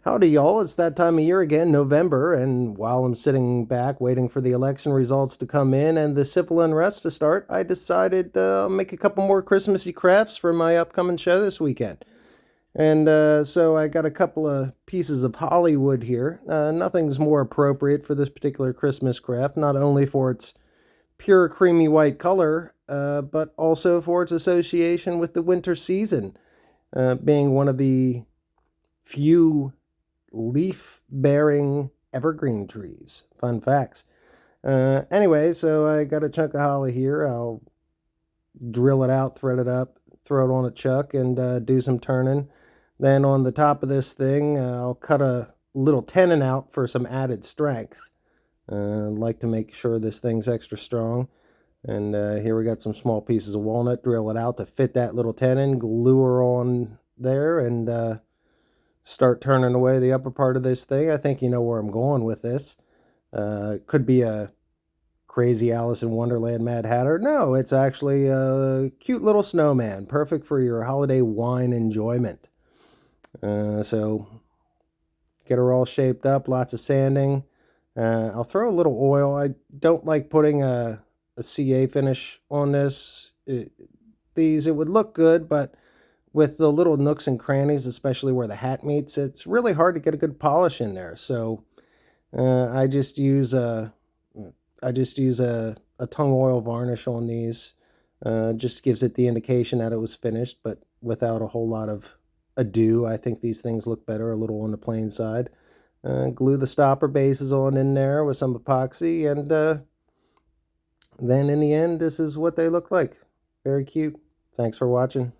Howdy, y'all. It's that time of year again, November, and while I'm sitting back waiting for the election results to come in and the civil unrest to start, I decided to make a couple more Christmassy crafts for my upcoming show this weekend. And so I got a couple of pieces of Hollywood here. Nothing's more appropriate for this particular Christmas craft, not only for its pure creamy white color, but also for its association with the winter season, being one of the few leaf bearing evergreen trees. Fun facts. Anyway, so I got a chunk of holly here. I'll drill it out, thread it up, throw it on a chuck, and do some turning. Then on the top of this thing, I'll cut a little tenon out for some added strength. Like to make sure this thing's extra strong. And here we got some small pieces of walnut. Drill it out to fit that little tenon. Glue her on there and start turning away the upper part of this thing. I think you know where I'm going with this. Could be a crazy Alice in Wonderland Mad Hatter. No, it's actually a cute little snowman, perfect for your holiday wine enjoyment. So get her all shaped up, lots of sanding. I'll throw a little oil. I don't like putting a CA finish on this. It would look good, but with the little nooks and crannies, especially where the hat meets, it's really hard to get a good polish in there. So I just use a tung oil varnish on these. Just gives it the indication that it was finished, but without a whole lot of ado. I think these things look better a little on the plain side. Glue the stopper bases on in there with some epoxy, and then in the end, this is what they look like. Very cute. Thanks for watching.